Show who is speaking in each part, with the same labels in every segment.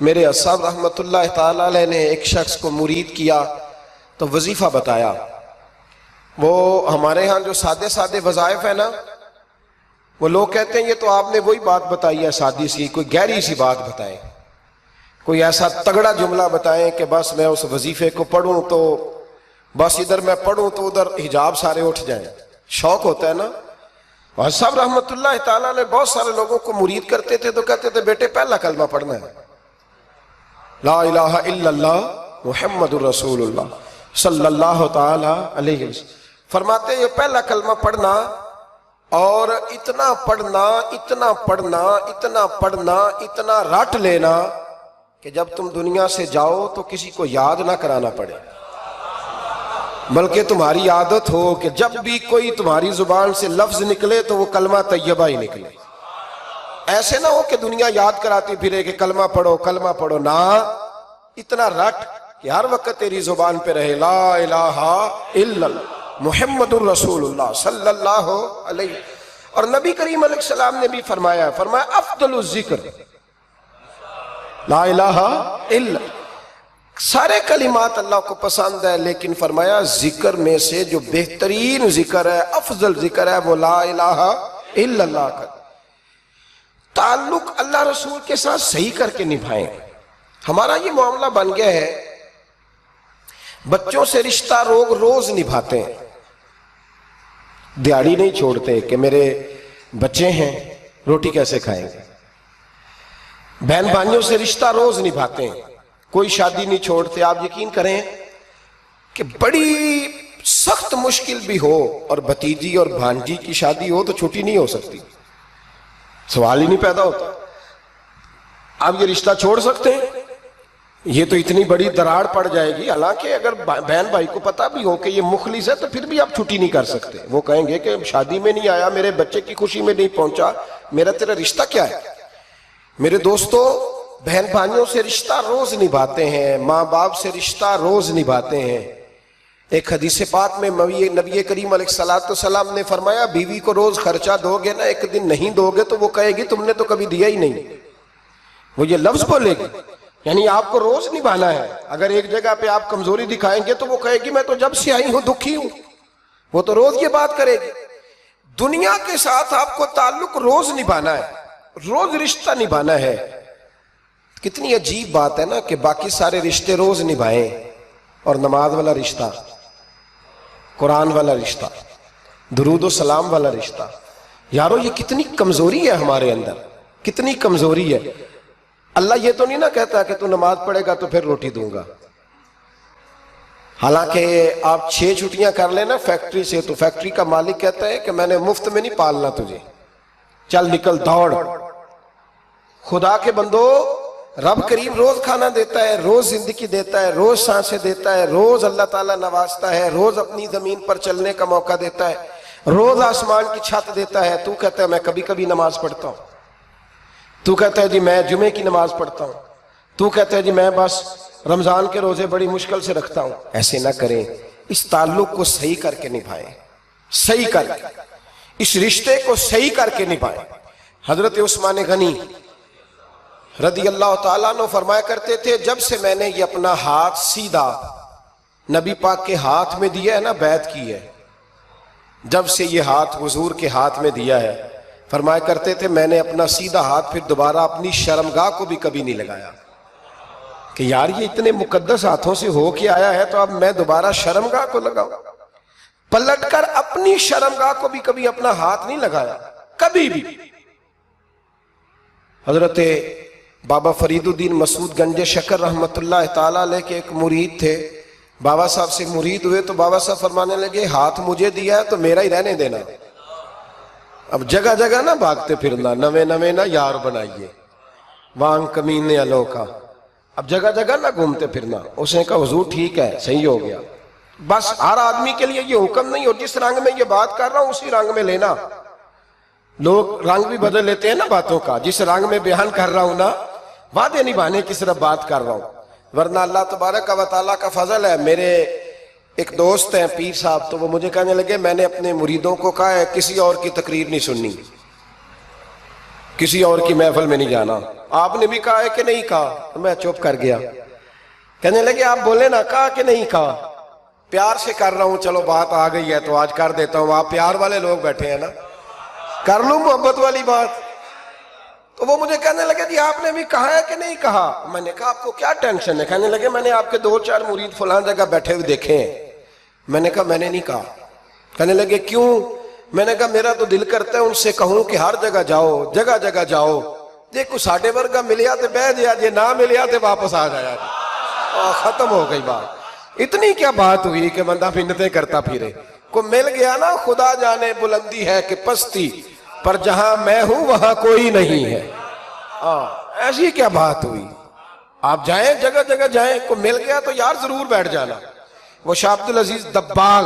Speaker 1: میرے صاحب رحمۃ اللہ تعالی علیہ نے ایک شخص کو مرید کیا تو وظیفہ بتایا. وہ ہمارے ہاں جو سادے سادے وظائف ہیں نا، وہ لوگ کہتے ہیں یہ تو آپ نے وہی بات بتائی ہے سادی سی، کوئی گہری سی بات بتائیں، کوئی ایسا تگڑا جملہ بتائیں کہ بس میں اس وظیفے کو پڑھوں تو بس ادھر میں پڑھوں تو ادھر حجاب سارے اٹھ جائیں. شوق ہوتا ہے نا. اور صاحب رحمۃ اللہ تعالیٰ نے بہت سارے لوگوں کو مرید کرتے تھے تو کہتے تھے بیٹے پہلا کلمہ پڑھنا ہے، لا الہ الا اللہ محمد الرسول اللہ صلی اللہ تعالی علیہ وسلم. فرماتے یہ پہلا کلمہ پڑھنا اور اتنا پڑھنا اتنا پڑھنا اتنا پڑھنا اتنا رٹ لینا کہ جب تم دنیا سے جاؤ تو کسی کو یاد نہ کرانا پڑے، بلکہ تمہاری عادت ہو کہ جب بھی کوئی تمہاری زبان سے لفظ نکلے تو وہ کلمہ طیبہ ہی نکلے. ایسے نہ ہو کہ دنیا یاد کراتی پھرے کہ کلمہ پڑھو نہ، اتنا رٹ کہ ہر وقت تیری زبان پہ رہے لا الہ الا اللہ محمد الرسول اللہ صلی اللہ علیہ وسلم. اور نبی کریم علیہ السلام نے بھی فرمایا افضل الذکر لا الہ الا. سارے کلمات اللہ کو پسند ہے، لیکن فرمایا ذکر میں سے جو بہترین ذکر ہے، افضل ذکر ہے، وہ لا الہ الا اللہ کا. تعلق اللہ رسول کے ساتھ صحیح کر کے نبھائیں. ہمارا یہ معاملہ بن گیا ہے، بچوں سے رشتہ روز نبھاتے ہیں، دیہڑی نہیں چھوڑتے کہ میرے بچے ہیں روٹی کیسے کھائیں گے. بہن بھائیوں سے رشتہ روز نبھاتے ہیں، کوئی شادی نہیں چھوڑتے. آپ یقین کریں کہ بڑی سخت مشکل بھی ہو اور بھتیجی اور بھانجی کی شادی ہو تو چھٹی نہیں ہو سکتی، سوال ہی نہیں پیدا ہوتا. آپ یہ رشتہ چھوڑ سکتے ہیں؟ یہ تو اتنی بڑی دراڑ پڑ جائے گی. حالانکہ اگر بہن بھائی کو پتا بھی ہو کہ یہ مخلص ہے تو پھر بھی آپ چھٹی نہیں کر سکتے. وہ کہیں گے کہ شادی میں نہیں آیا، میرے بچے کی خوشی میں نہیں پہنچا، میرا تیرا رشتہ کیا ہے. میرے دوستو، بہن بھائیوں سے رشتہ روز نبھاتے ہیں، ماں باپ سے رشتہ روز نبھاتے ہیں. ایک حدیث پاک میں نبی کریم علیہ السلام نے فرمایا بیوی کو روز خرچہ دو گے نا، ایک دن نہیں دو گے تو وہ کہے گی تم نے تو کبھی دیا ہی نہیں. وہ یہ لفظ بولے گی، یعنی آپ کو روز نبھانا ہے. اگر ایک جگہ پہ آپ کمزوری دکھائیں گے تو وہ کہے گی میں تو جب سے آئی ہوں دکھی ہوں. وہ تو روز یہ بات کرے گی. دنیا کے ساتھ آپ کو تعلق روز نبھانا ہے، روز رشتہ نبھانا ہے. کتنی عجیب بات ہے نا کہ باقی سارے رشتے روز نبھائیں اور نماز والا رشتہ، قرآن والا رشتہ، درود و سلام والا رشتہ. یارو یہ کتنی کمزوری ہے ہمارے اندر، کتنی کمزوری ہے. اللہ یہ تو نہیں نہ کہتا کہ تو نماز پڑھے گا تو پھر روٹی دوں گا. حالانکہ آپ 6 چھٹیاں کر لینا فیکٹری سے تو فیکٹری کا مالک کہتا ہے کہ میں نے مفت میں نہیں پالنا تجھے، چل نکل دوڑ. خدا کے بندو، رب کریم روز کھانا دیتا ہے، روز زندگی دیتا ہے، روز سانسیں دیتا ہے، روز اللہ تعالیٰ نوازتا ہے، روز اپنی زمین پر چلنے کا موقع دیتا ہے، روز آسمان کی چھت دیتا ہے. تو کہتا ہے میں کبھی کبھی نماز پڑھتا ہوں، تو کہتا ہے جی میں جمعے کی نماز پڑھتا ہوں، تو کہتا ہے جی میں بس رمضان کے روزے بڑی مشکل سے رکھتا ہوں. ایسے نہ کریں، اس تعلق کو صحیح کر کے نبھائیں، صحیح کر کے اس رشتے کو صحیح کر کے نبھائیں. حضرت عثمان غنی رضی اللہ تعالیٰ عنہ فرمایا کرتے تھے جب سے میں نے یہ اپنا ہاتھ سیدھا نبی پاک کے ہاتھ میں دیا ہے نا، بیعت کی ہے، جب سے یہ ہاتھ حضور کے ہاتھ میں دیا ہے، فرمایا کرتے تھے میں نے اپنا سیدھا ہاتھ پھر دوبارہ اپنی شرمگاہ کو بھی کبھی نہیں لگایا کہ یار یہ اتنے مقدس ہاتھوں سے ہو کے آیا ہے تو اب میں دوبارہ شرمگاہ کو لگاؤں. پلٹ کر اپنی شرمگاہ کو بھی کبھی اپنا ہاتھ نہیں لگایا، کبھی بھی. حضرت بابا فرید الدین مسعود گنج شکر رحمت اللہ تعالیٰ علیہ کے ایک مرید تھے. بابا صاحب سے مرید ہوئے تو بابا صاحب فرمانے لگے ہاتھ مجھے دیا ہے تو میرا ہی رہنے دینا، اب جگہ جگہ نہ بھاگتے پھرنا، نوے نوے نہ یار بنائیے وانگ کمینے الو کا، اب جگہ جگہ نہ گھومتے پھرنا. اس نے کہا حضور ٹھیک ہے، صحیح ہو گیا. بس ہر آدمی کے لیے یہ حکم نہیں، اور جس رنگ میں یہ بات کر رہا ہوں اسی رنگ میں لینا. لوگ رنگ بھی بدل لیتے ہیں نا باتوں کا. جس رنگ میں بیان کر رہا ہوں نا، وعدے نبھانے کی صرف بات کر رہا ہوں، ورنہ اللہ تبارک و تعالیٰ کا فضل ہے. میرے ایک دوست ہیں پیر صاحب، تو وہ مجھے کہنے لگے میں نے اپنے مریدوں کو کہا ہے کسی اور کی تقریر نہیں سننی، کسی اور کی محفل میں نہیں جانا. آپ نے بھی کہا ہے کہ نہیں کہا؟ میں چپ کر گیا. کہنے لگے آپ بولے نا, کہا کہ نہیں کہا؟ پیار سے کر رہا ہوں, چلو بات آ گئی ہے تو آج کر دیتا ہوں. آپ پیار والے لوگ بیٹھے ہیں نا, کر لوں محبت والی بات. تو وہ مجھے کہنے لگے جی آپ نے بھی کہا ہے کہ نہیں کہا؟ میں نے کہا آپ کو کیا ٹینشن ہے؟ کہنے لگے میں نے آپ کے 2-4 مرید فلان جگہ بیٹھے ہوئے دیکھے ہیں. میں نے کہا میں نے نہیں کہا. کہنے لگے کیوں؟ میں نے کہا میرا تو دل کرتا ہے ان سے کہوں کہ ہر جگہ جاؤ, جگہ جگہ جاؤ. دیکھو ساڈے ورگا ملیا تو بہ جیا, جے نہ ملیا تو واپس آ جایا. ختم ہو گئی بات. اتنی کیا بات ہوئی کہ بندہ منتیں کرتا پھرے. کو مل گیا نا, خدا جانے بلندی ہے کہ پستی, پر جہاں میں ہوں وہاں کوئی نہیں ہے. ایسی کیا بات ہوئی؟ آپ جائیں جگہ جگہ جائیں, کو مل گیا تو یار ضرور بیٹھ جانا. وہ شاہ عبد العزیز دباغ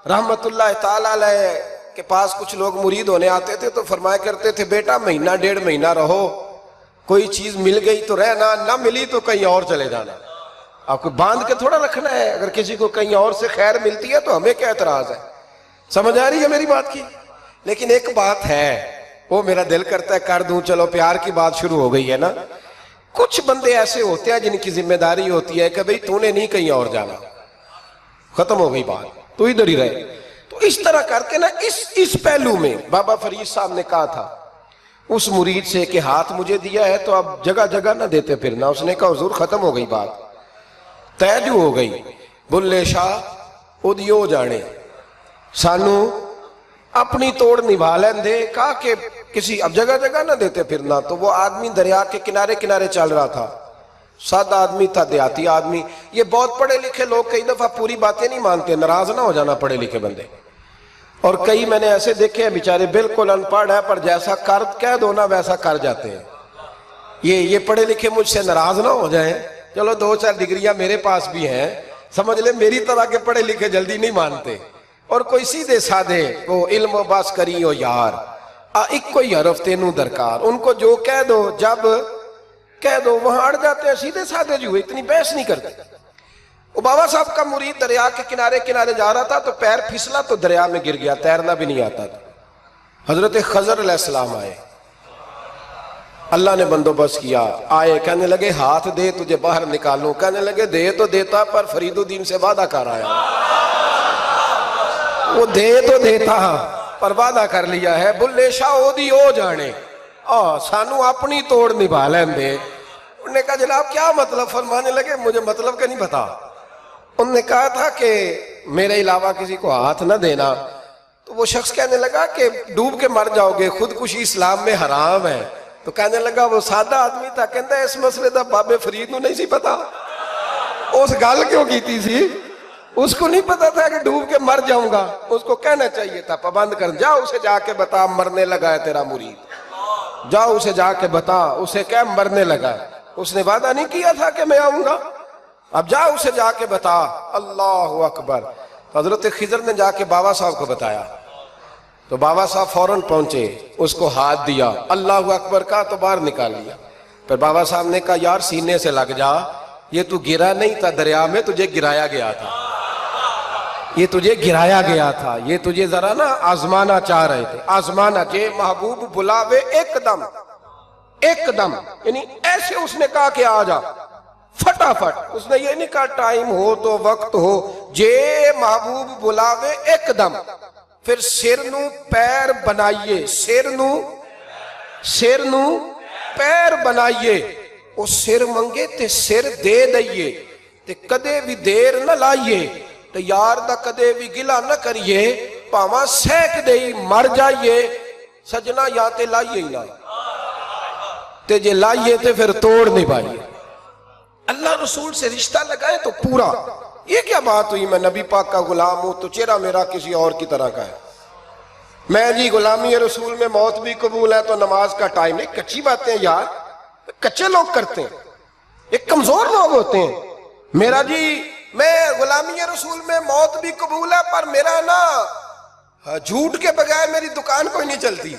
Speaker 1: رحمت اللہ تعالی علیہ کے پاس کچھ لوگ مرید ہونے آتے تھے تو فرمایا کرتے تھے بیٹا 1-1.5 مہینہ رہو, کوئی چیز مل گئی تو رہنا, نہ ملی تو کہیں اور چلے جانا. آپ کو باندھ کے تھوڑا رکھنا ہے. اگر کسی کو کہیں اور سے خیر ملتی ہے تو ہمیں کیا اعتراض ہے؟ سمجھ آ رہی ہے میری بات کی؟ لیکن ایک بات ہے, وہ میرا دل کرتا ہے کر دوں, چلو پیار کی بات شروع ہو گئی ہے نا. کچھ بندے ایسے ہوتے ہیں جن کی ذمہ داری ہوتی ہے کہ بھئی تو نے نہیں کہیں اور جانا, ختم ہو گئی بات, تو ادھر ہی رہے. تو اس طرح کر کے نا اس پہلو میں بابا فرید صاحب نے کہا تھا اس مرید سے کہ ہاتھ مجھے دیا ہے تو اب جگہ جگہ نہ دیتے پھرنا. اس نے کہا حضور ختم ہو گئی بات, طے جو ہو گئی. بلے شاہ ادیو جانے, سانو اپنی توڑ نبھا لیں دے. کہا کہ کسی اب جگہ جگہ نہ دیتے پھرنا. تو وہ آدمی دریا کے کنارے کنارے چل رہا تھا, سادہ آدمی تھا, دیہاتی آدمی. یہ بہت پڑھے لکھے لوگ کئی دفعہ پوری باتیں نہیں مانتے, ناراض نہ ہو جانا پڑھے لکھے بندے. اور کئی میں نے ایسے دیکھے ہیں بیچارے بالکل ان پڑھ ہے پر جیسا کر کہہ دو نا ویسا کر جاتے ہیں. یہ پڑھے لکھے مجھ سے ناراض نہ ہو جائیں. چلو 2-4 ڈگریاں میرے پاس بھی ہیں, سمجھ لے میری طرح کے پڑھے لکھے جلدی نہیں مانتے. اور کوئی سیدھے سادھے وہ علم و باس کری ہو یار, ایک کوئی حرف تینوں درکار. ان کو جو کہہ دو جب کہہ دو وہاں اڑ جاتے ہیں, سیدھے سادھے جو اتنی بحث نہیں کرتے. وہ بابا صاحب کا مرید دریا کے کنارے کنارے جا رہا تھا تو پیر پھسلا تو دریا میں گر گیا, تیرنا بھی نہیں آتا تھا. حضرت خضر علیہ السلام آئے, اللہ نے بندوبست کیا. آئے, کہنے لگے ہاتھ دے تجھے باہر نکالوں. کہنے لگے دے تو دیتا پر فرید الدین سے وعدہ کر آیا. وہ دے تو دیتا پر وعدہ کر لیا ہے. بلے شاہ اودی ہو جانے, سانو اپنی توڑ نبھا لیں دے. انہوں نے کہا جناب کیا مطلب؟ فرمانے لگے مجھے مطلب کا نہیں پتا. انہوں نے کہا تھا کہ میرے علاوہ کسی کو ہاتھ نہ دینا. تو وہ شخص کہنے لگا کہ ڈوب کے مر جاؤ گے, خودکشی اسلام میں حرام ہے. تو کہنے لگا وہ سادہ آدمی تھا, کہتا ہے اس مسئلے دا بابے فرید نو نہیں سی پتا. اس گل کیوں کیتی سی؟ اس کو نہیں پتا تھا کہ ڈوب کے مر جاؤں گا. اس کو کہنا چاہیے تھا پابند کر, جا اسے جا کے بتا مرنے لگا ہے تیرا مرید. جاؤ اسے جا کے بتا, اسے کیا مرنے لگا ہے. اس نے وعدہ نہیں کیا تھا کہ میں آؤں گا, اب جا اسے جا کے بتا. اللہ اکبر. حضرت خضر نے جا کے بابا صاحب کو بتایا تو بابا صاحب فوراً پہنچے, اس کو ہاتھ دیا, اللہ اکبر کہا تو باہر نکال لیا. پھر بابا صاحب نے کہا یار سینے سے لگ جا, یہ تو گرا نہیں تھا دریا میں, تجھے گرایا گیا تھا. یہ تجھے گرایا گیا تھا, یہ تجھے ذرا نا آزمانا چاہ رہے تھے. آزمانا جے محبوب بلاوے ایک دم, ایک دم, یعنی ایسے اس نے کہا کہ آ جا فٹافٹ. اس نے یہ نہیں کہا ٹائم ہو تو وقت ہو, جے محبوب بلاوے ایک دم. پھر سر نو پیر بنائیے, سر نو پیر بنائیے. وہ سر منگے تے سر دے دئیے, تے کدے بھی دیر نہ لائیے, تے یار دا کدے بھی گلا نہ کریے, پاواں سیک دئی مر جائیے. سجنا یا تے لائیے ہی نہ, تے جے لائیے تے پھر توڑ نہیں پائیے. اللہ رسول سے رشتہ لگائے تو پورا. یہ کیا بات ہوئی میں نبی پاک کا غلام ہوں تو چہرہ میرا کسی اور کی طرح کا ہے. میں جی غلامی رسول میں موت بھی قبول ہے تو نماز کا ٹائم نہیں. کچی باتیں یار کچے لوگ کرتے ہیں, ایک کمزور لوگ ہوتے ہیں. میرا جی میں غلامی رسول میں موت بھی قبول ہے پر میرا نا جھوٹ کے بغیر میری دکان کوئی نہیں چلتی.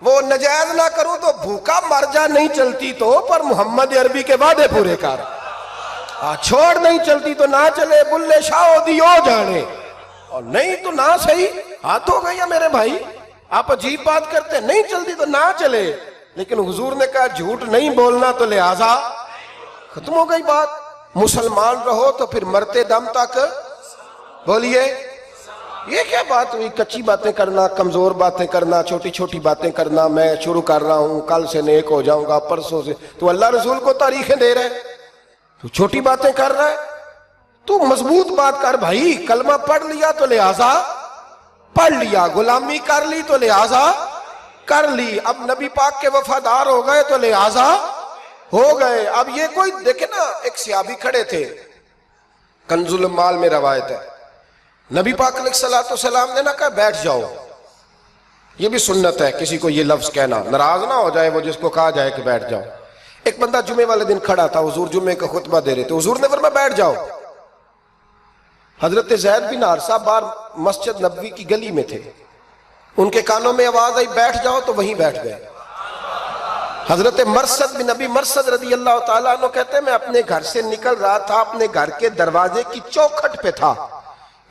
Speaker 1: وہ نجائز نہ کروں تو بھوکا مر جا, نہیں چلتی تو پر محمد عربی کے وعدے پورے کر. چھوڑ نہیں چلتی تو نہ چلے, بلے شاہ دی ہو جانے, اور نہیں تو نہ صحیح. ہاتھ ہو گئی ہے میرے بھائی, آپ عجیب بات کرتے, نہیں چلتی تو نہ چلے. لیکن حضور نے کہا جھوٹ نہیں بولنا تو لہذا ختم ہو گئی بات. مسلمان رہو تو پھر مرتے دم تک بولیے. یہ کیا بات ہوئی؟ کچی باتیں کرنا، کمزور باتیں کرنا، چھوٹی چھوٹی باتیں کرنا. میں شروع کر رہا ہوں، کل سے نیک ہو جاؤں گا، پرسوں سے. تو اللہ رسول کو تاریخیں دے رہے، تو چھوٹی باتیں کر رہا ہے. تو مضبوط بات کر بھائی. کلمہ پڑھ لیا تو لہذا پڑھ لیا، غلامی کر لی تو لہذا کر لی. اب نبی پاک کے وفادار ہو گئے تو لہذا ہو گئے. اب یہ کوئی دیکھے نا، ایک صحابی کھڑے تھے، کنز المال میں روایت ہے، نبی پاک علیہ الصلوۃ والسلام نے نہ کہا بیٹھ جاؤ. یہ بھی سنت ہے کسی کو یہ لفظ کہنا، ناراض نہ ہو جائے وہ جس کو کہا جائے کہ بیٹھ جاؤ. ایک بندہ جمعے والے دن کھڑا تھا، حضور جمعے کا خطبہ دے رہے تھے، حضور نے فرمایا بیٹھ جاؤ. حضرت زید بن حارثہ باہر مسجد نبوی کی گلی میں تھے، ان کے کانوں میں آواز آئی بیٹھ جاؤ تو وہیں بیٹھ گئے. حضرت مرثد بن نبی مرثد رضی اللہ تعالیٰ عنہ کہتے ہیں میں اپنے گھر سے نکل رہا تھا، اپنے گھر کے دروازے کی چوکھٹ پہ تھا،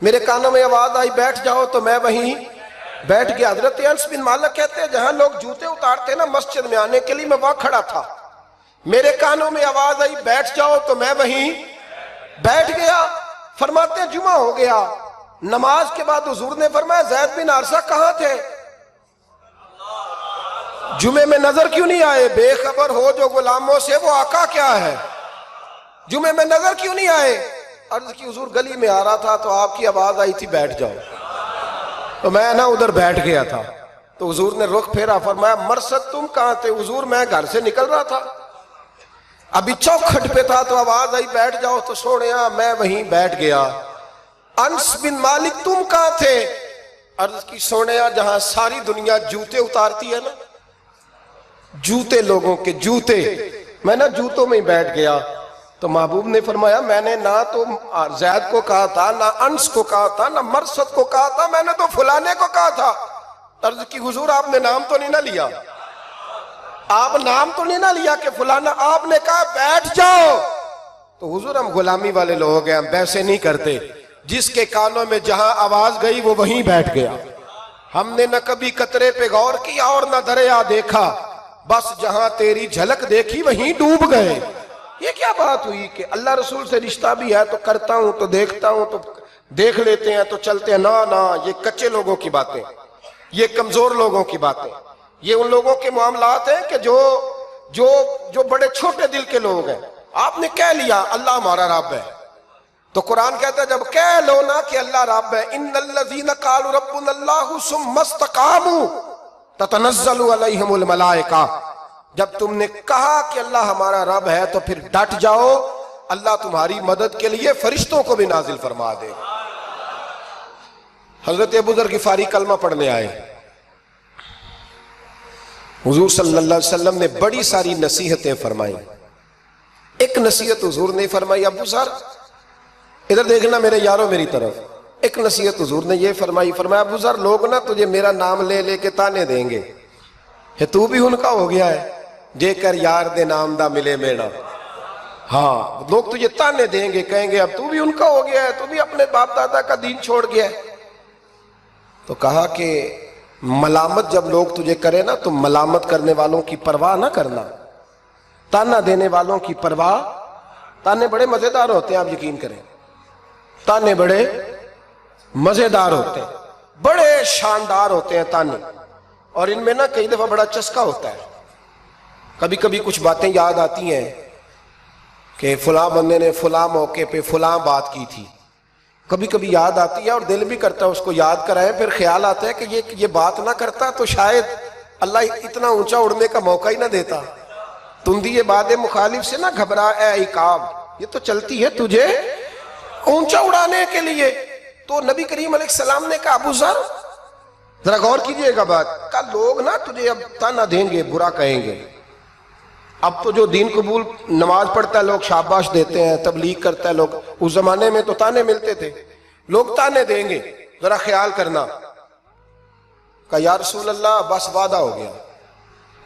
Speaker 1: میرے کانوں میں آواز آئی بیٹھ جاؤ تو میں وہیں بیٹھ گیا. حضرت انس بن مالک کہتے ہیں جہاں لوگ جوتے اتارتے نا مسجد میں آنے کے لیے، میں وہاں کھڑا تھا، میرے کانوں میں آواز آئی بیٹھ جاؤ تو میں وہیں بیٹھ گیا. فرماتے ہیں جمعہ ہو گیا، نماز کے بعد حضور نے فرمایا زید بن حارثہ کہاں تھے؟ جمعے میں نظر کیوں نہیں آئے؟ بے خبر ہو جو غلاموں سے وہ آقا کیا ہے. جمعے میں نظر کیوں نہیں آئے؟ عرض کی حضور گلی میں آ رہا تھا تو آپ کی آواز آئی تھی بیٹھ جاؤ، تو میں نا ادھر بیٹھ گیا تھا. تو حضور نے رخ پھیرا، فرمایا مرثد تم کہاں تھے؟ حضور میں گھر سے نکل رہا تھا، ابھی چوکھٹ پہ تھا تو آواز آئی بیٹھ جاؤ تو سوڑیا میں وہیں بیٹھ گیا. انس بن مالک تم کہاں تھے؟ عرض کی سوڑیا جہاں ساری دنیا جوتے اتارتی ہے نا، جوتے لوگوں کے جوتے، میں نا جوتوں میں ہی بیٹھ گیا. تو محبوب نے فرمایا میں نے نہ تو زید کو کہا تھا، نہ انس کو کہا تھا، نہ مرثد کو کہا تھا، میں نے تو فلانے کو کہا تھا. عرض کی حضور آپ نے نام تو نہیں نہ لیا، آپ نام تو نہیں نہ لیا کہ فلانا، آپ نے کہا بیٹھ جاؤ. تو حضور ہم غلامی والے لوگ ہیں، ہم ویسے نہیں کرتے. جس کے کانوں میں جہاں آواز گئی وہ وہیں بیٹھ گیا. ہم نے نہ کبھی قطرے پہ غور کیا اور نہ دریا دیکھا، بس جہاں تیری جھلک دیکھی وہیں ڈوب گئے. یہ کیا بات ہوئی کہ اللہ رسول سے رشتہ بھی ہے تو کرتا ہوں تو دیکھتا ہوں تو دیکھ لیتے ہیں تو چلتے ہیں؟ نہ یہ کچے لوگوں کی باتیں، یہ کمزور لوگوں کی باتیں، یہ ان لوگوں کے معاملات ہیں کہ جو بڑے چھوٹے دل کے لوگ ہیں. آپ نے کہہ لیا اللہ ہمارا رب ہے، تو قرآن کہتا ہے جب کہہ لو نا کہ اللہ رب ہے، ان الذین قالوا ربنا اللہ ثم استقاموا تتنزل علیہم الملائکہ، جب تم نے کہا کہ اللہ ہمارا رب ہے تو پھر ڈٹ جاؤ، اللہ تمہاری مدد کے لیے فرشتوں کو بھی نازل فرما دے. حضرت ابو ذر غفاری کلمہ پڑھنے آئے، حضور صلی اللہ علیہ وسلم نے بڑی ساری نصیحتیں فرمائیں. ایک نصیحت حضور نے فرمائی، ابو ذر ادھر دیکھنا میرے یارو میری طرف. ایک نصیحت حضور نے یہ فرمائی، فرمایا ابو ذر لوگ نا تجھے میرا نام لے لے کے تانے دیں گے کہ تو بھی ان کا ہو گیا ہے، جے کر یار دے نام دا ملے میڑا. ہاں لوگ تجھے تانے دیں گے، کہیں گے اب تو بھی ان کا ہو گیا ہے، تو بھی اپنے باپ دادا کا دین چھوڑ گیا ہے. تو کہا کہ ملامت جب لوگ تجھے کرے نا تو ملامت کرنے والوں کی پرواہ نہ کرنا، تانا دینے والوں کی پرواہ. تانے بڑے مزیدار ہوتے ہیں، آپ یقین کریں، تانے بڑے مزیدار ہوتے ہیں، بڑے شاندار ہوتے ہیں تانے. اور ان میں نا کئی دفعہ بڑا چسکا ہوتا ہے. کبھی کبھی کچھ باتیں یاد آتی ہیں کہ فلاں بندے نے فلاں موقع پہ فلاں بات کی تھی، کبھی کبھی یاد آتی ہے اور دل بھی کرتا ہے اس کو یاد کرائیں. پھر خیال آتا ہے کہ یہ بات نہ کرتا تو شاید اللہ اتنا اونچا اڑنے کا موقع ہی نہ دیتا. تندی باد مخالف سے نہ گھبرا اے عقاب، یہ تو چلتی ہے تجھے اونچا اڑانے کے لیے. تو نبی کریم علیہ السلام نے کہا ابو ذر ذرا غور کیجئے گا بات کا، لوگ نا تجھے اب تانا دیں گے، برا کہیں گے. اب تو جو دین قبول نماز پڑھتا ہے لوگ شاباش دیتے ہیں، تبلیغ کرتا ہے لوگ، اس زمانے میں تو تانے ملتے تھے، لوگ تانے دیں گے، ذرا خیال کرنا. کہا یا رسول اللہ بس وعدہ ہو گیا،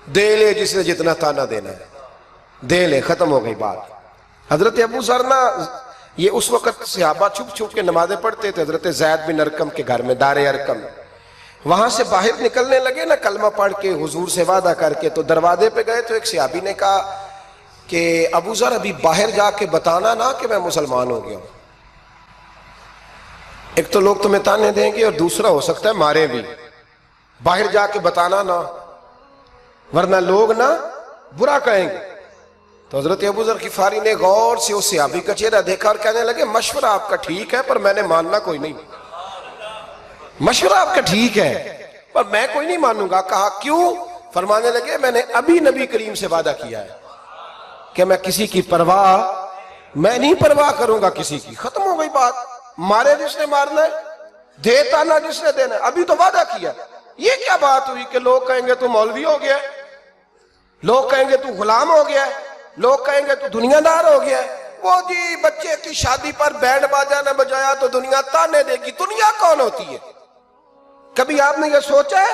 Speaker 1: دے لے جس نے جتنا تانا دینا ہے دے لے، ختم ہو گئی بات. حضرت ابو ذر نا یہ اس وقت صحابہ چھپ چھپ کے نمازیں پڑھتے تھے حضرت زید بن ارقم کے گھر میں، دار ارقم. وہاں سے باہر نکلنے لگے نا کلمہ پڑھ کے حضور سے وعدہ کر کے، تو دروازے پہ گئے تو ایک صحابی نے کہا کہ ابو ذر ابھی باہر جا کے بتانا نا کہ میں مسلمان ہو گیا ہوں، ایک تو لوگ تمہیں تانے دیں گے اور دوسرا ہو سکتا ہے مارے بھی، باہر جا کے بتانا نا ورنہ لوگ نا برا کہیں گے۔ تو حضرت ابو ذر غفاری نے غور سے اس صحابی کا چہرہ دیکھا اور کہنے لگے مشورہ آپ کا ٹھیک ہے پر میں نے ماننا کوئی نہیں، مشورہ آپ کا ٹھیک ہے پر میں کوئی نہیں مانوں گا۔ کہا کیوں؟ فرمانے لگے میں نے ابھی نبی کریم سے وعدہ کیا ہے کہ میں کسی کی پرواہ میں نہیں پرواہ کروں گا کسی کی، ختم ہو گئی بات، مارے جس نے مارنا ہے، دیتا نہ جس نے دینا ہے، ابھی تو وعدہ کیا۔ یہ کیا بات ہوئی کہ لوگ کہیں گے تو مولوی ہو گیا ہے، لوگ کہیں گے تو غلام ہو گیا ہے، لوگ کہیں گے تو دنیا دار ہو گیا ہے، وہ جی بچے کی شادی پر بینڈ باجا نہ بجایا تو دنیا تانے دے گی۔ دنیا کون ہوتی ہے؟ کبھی آپ نے یہ سوچا ہے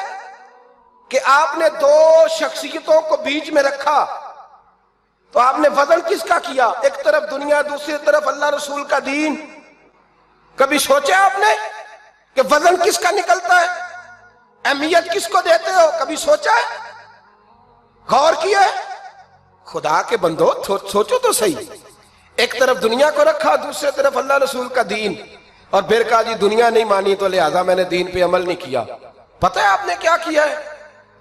Speaker 1: کہ آپ نے دو شخصیتوں کو بیچ میں رکھا تو آپ نے وزن کس کا کیا؟ ایک طرف دنیا، دوسری طرف اللہ رسول کا دین۔ کبھی سوچا آپ نے کہ وزن کس کا نکلتا ہے؟ اہمیت کس کو دیتے ہو؟ کبھی سوچا ہے؟ غور کیا ہے؟ خدا کے بندو سوچو تو صحیح، ایک طرف دنیا کو رکھا، دوسری طرف اللہ رسول کا دین، اور پھر کہا جی دنیا نہیں مانی تو لہذا میں نے دین پہ عمل نہیں کیا۔ پتہ ہے آپ نے کیا کیا ہے؟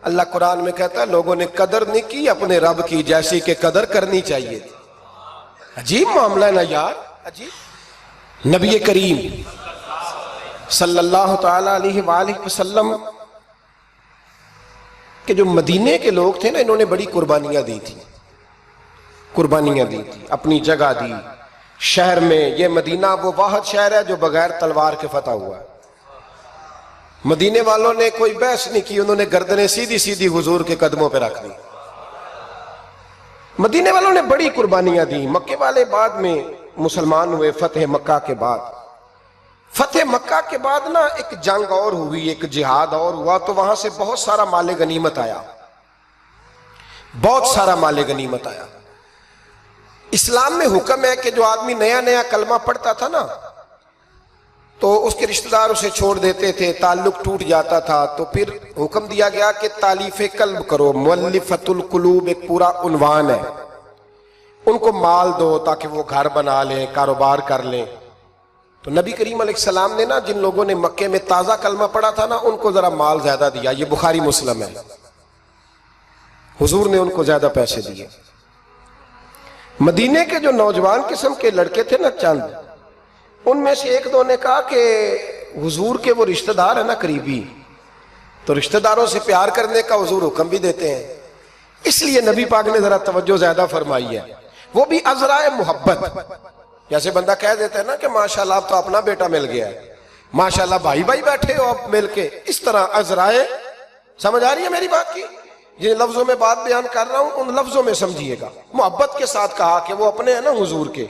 Speaker 1: اللہ قرآن میں کہتا ہے لوگوں نے قدر نہیں کی اپنے رب کی جیسی کہ قدر کرنی چاہیے تھی۔ عجیب معاملہ ہے نا یار، عجیب۔ نبی کریم صلی اللہ تعالی علیہ وآلہ وسلم کہ جو مدینے کے لوگ تھے نا، انہوں نے بڑی قربانیاں دی تھی، قربانیاں دی تھی، اپنی جگہ دی شہر میں۔ یہ مدینہ وہ واحد شہر ہے جو بغیر تلوار کے فتح ہوا ہے۔ مدینے والوں نے کوئی بحث نہیں کی، انہوں نے گردنیں سیدھی سیدھی حضور کے قدموں پہ رکھ دی۔ مدینے والوں نے بڑی قربانیاں دی۔ مکے والے بعد میں مسلمان ہوئے فتح مکہ کے بعد۔ فتح مکہ کے بعد نا ایک جنگ اور ہوئی، ایک جہاد اور ہوا، تو وہاں سے بہت سارا مال غنیمت آیا، بہت سارا مال غنیمت آیا۔ اسلام میں حکم ہے کہ جو آدمی نیا نیا کلمہ پڑھتا تھا نا تو اس کے رشتہ دار اسے چھوڑ دیتے تھے، تعلق ٹوٹ جاتا تھا، تو پھر حکم دیا گیا کہ تالیف قلب کرو۔ مؤلفۃ القلوب ایک پورا عنوان ہے، ان کو مال دو تاکہ وہ گھر بنا لیں، کاروبار کر لیں۔ تو نبی کریم علیہ السلام نے نا جن لوگوں نے مکے میں تازہ کلمہ پڑھا تھا نا ان کو ذرا مال زیادہ دیا، یہ بخاری مسلم ہے، حضور نے ان کو زیادہ پیسے دیے۔ مدینے کے جو نوجوان قسم کے لڑکے تھے نا چند، ان میں سے ایک دو نے کہا کہ حضور کے وہ رشتہ دار ہیں نا قریبی، تو رشتہ داروں سے پیار کرنے کا حضور حکم بھی دیتے ہیں، اس لیے نبی پاک نے ذرا توجہ زیادہ فرمائی ہے، وہ بھی عذرائے محبت۔ جیسے بندہ کہہ دیتا ہے نا کہ ماشاءاللہ اب تو اپنا بیٹا مل گیا ہے، ماشاءاللہ بھائی بھائی بیٹھے ہو اب مل کے، اس طرح عذرائے۔ سمجھ آ رہی ہے میری بات کی؟ جن لفظوں میں بات بیان کر رہا ہوں ان لفظوں میں سمجھیے گا، محبت کے ساتھ کہا کہ وہ اپنے ہیں نا حضور کے،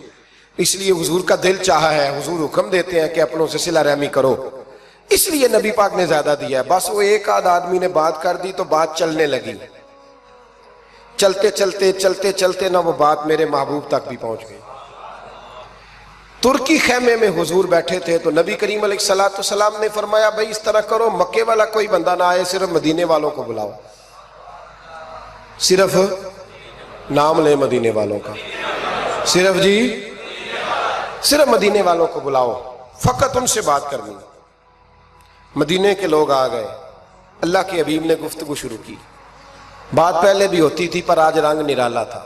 Speaker 1: اس لیے حضور کا دل چاہا ہے، حضور حکم دیتے ہیں کہ اپنوں سے صلہ رحمی کرو، اس لیے نبی پاک نے زیادہ دیا ہے۔ بس وہ ایک آدھ آدمی نے بات کر دی تو بات چلنے لگی، چلتے چلتے چلتے چلتے نہ وہ بات میرے محبوب تک بھی پہنچ گئی۔ ترکی خیمے میں حضور بیٹھے تھے تو نبی کریم علیہ السلام نے فرمایا بھائی اس طرح کرو، مکے والا کوئی بندہ نہ آئے، صرف مدینے والوں کو بلاؤ، صرف نام لے مدینے والوں کا، صرف جی صرف مدینے والوں کو بلاؤ، فقط ان سے بات کرنی۔ مدینے کے لوگ آ گئے، اللہ کے حبیب نے گفتگو شروع کی۔ بات پہلے بھی ہوتی تھی پر آج رنگ نرالا تھا۔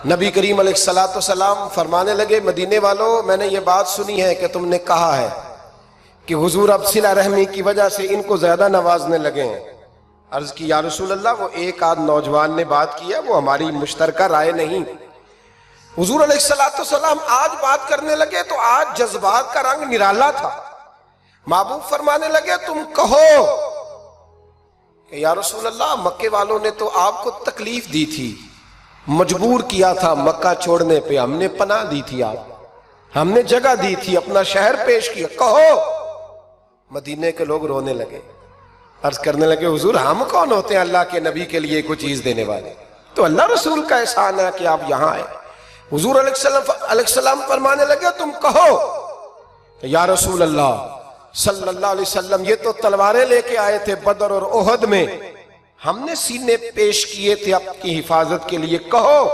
Speaker 1: نبی کریم علیہ السلام فرمانے لگے مدینے والوں، میں نے یہ بات سنی ہے کہ تم نے کہا ہے کہ حضور اب صلہ رحمی کی وجہ سے ان کو زیادہ نوازنے لگے ہیں۔ عرض کی یا رسول اللہ وہ ایک آدھ نوجوان نے بات کی ہے، وہ ہماری مشترکہ رائے نہیں۔ حضور علیہ السلام آج بات کرنے لگے تو آج جذبات کا رنگ نرالا تھا۔ محبوب فرمانے لگے تم کہو کہ یا رسول اللہ مکے والوں نے تو آپ کو تکلیف دی تھی، مجبور کیا تھا مکہ چھوڑنے پہ، ہم نے پناہ دی تھی، آپ ہم نے جگہ دی تھی، اپنا شہر پیش کیا، کہو۔ مدینے کے لوگ رونے لگے، عرض کرنے لگے حضور ہم کون ہوتے ہیں اللہ کے نبی کے لیے کوئی چیز دینے والے، تو اللہ رسول کا احسان ہے کہ آپ یہاں آئے۔ حضور علیہ السلام فرمانے لگے تم کہو کہ یا رسول اللہ صلی اللہ علیہ وسلم یہ تو تلواریں لے کے آئے تھے بدر اور احد میں، ہم نے سینے پیش کیے تھے آپ کی حفاظت کے لیے، کہو۔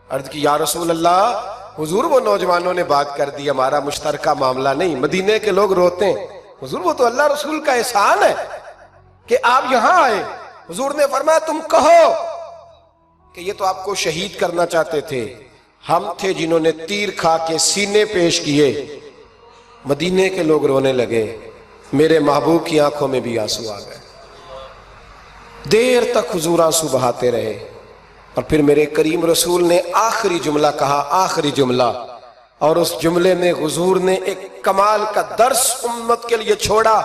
Speaker 1: عرض کی یا رسول اللہ، حضور وہ نوجوانوں نے بات کر دی، ہمارا مشترکہ معاملہ نہیں، مدینے کے لوگ روتے ہیں۔ حضور وہ تو اللہ رسول کا احسان ہے کہ آپ یہاں آئے۔ حضور نے فرمایا تم کہو کہ یہ تو آپ کو شہید کرنا چاہتے تھے، ہم تھے جنہوں نے تیر کھا کے سینے پیش کیے۔ مدینے کے لوگ رونے لگے، میرے محبوب کی آنکھوں میں بھی آنسو آ گئے۔ دیر تک حضور آنسو بہاتے رہے، اور پھر میرے کریم رسول نے آخری جملہ کہا، آخری جملہ، اور اس جملے میں حضور نے ایک کمال کا درس امت کے لیے چھوڑا۔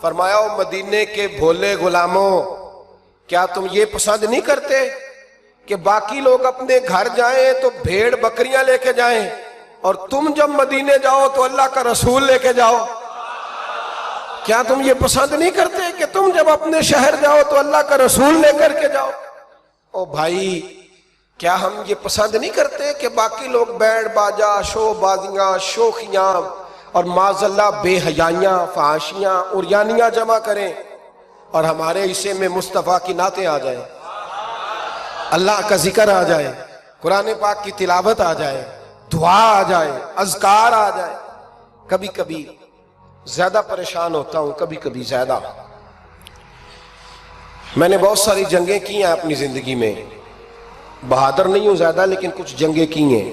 Speaker 1: فرمایا او مدینے کے بھولے غلاموں، کیا تم یہ پسند نہیں کرتے کہ باقی لوگ اپنے گھر جائیں تو بھیڑ بکریاں لے کے جائیں، اور تم جب مدینے جاؤ تو اللہ کا رسول لے کے جاؤ؟ کیا تم یہ پسند نہیں کرتے کہ تم جب اپنے شہر جاؤ تو اللہ کا رسول لے کر کے جاؤ؟ او بھائی، کیا ہم یہ پسند نہیں کرتے کہ باقی لوگ بینڈ باجا، شو بازیاں، شوخیاں اور معاذ اللہ بے حیائیاں، فحاشیاں، عریانیاں جمع کریں، اور ہمارے حصے میں مصطفیٰ کی نعتیں آ جائیں، اللہ کا ذکر آ جائے، قرآن پاک کی تلاوت آ جائے، دعا آ جائے، اذکار آ جائے؟ کبھی کبھی زیادہ پریشان ہوتا ہوں، کبھی کبھی زیادہ۔ میں نے بہت ساری جنگیں کی ہیں اپنی زندگی میں، بہادر نہیں ہوں زیادہ، لیکن کچھ جنگیں کی ہیں،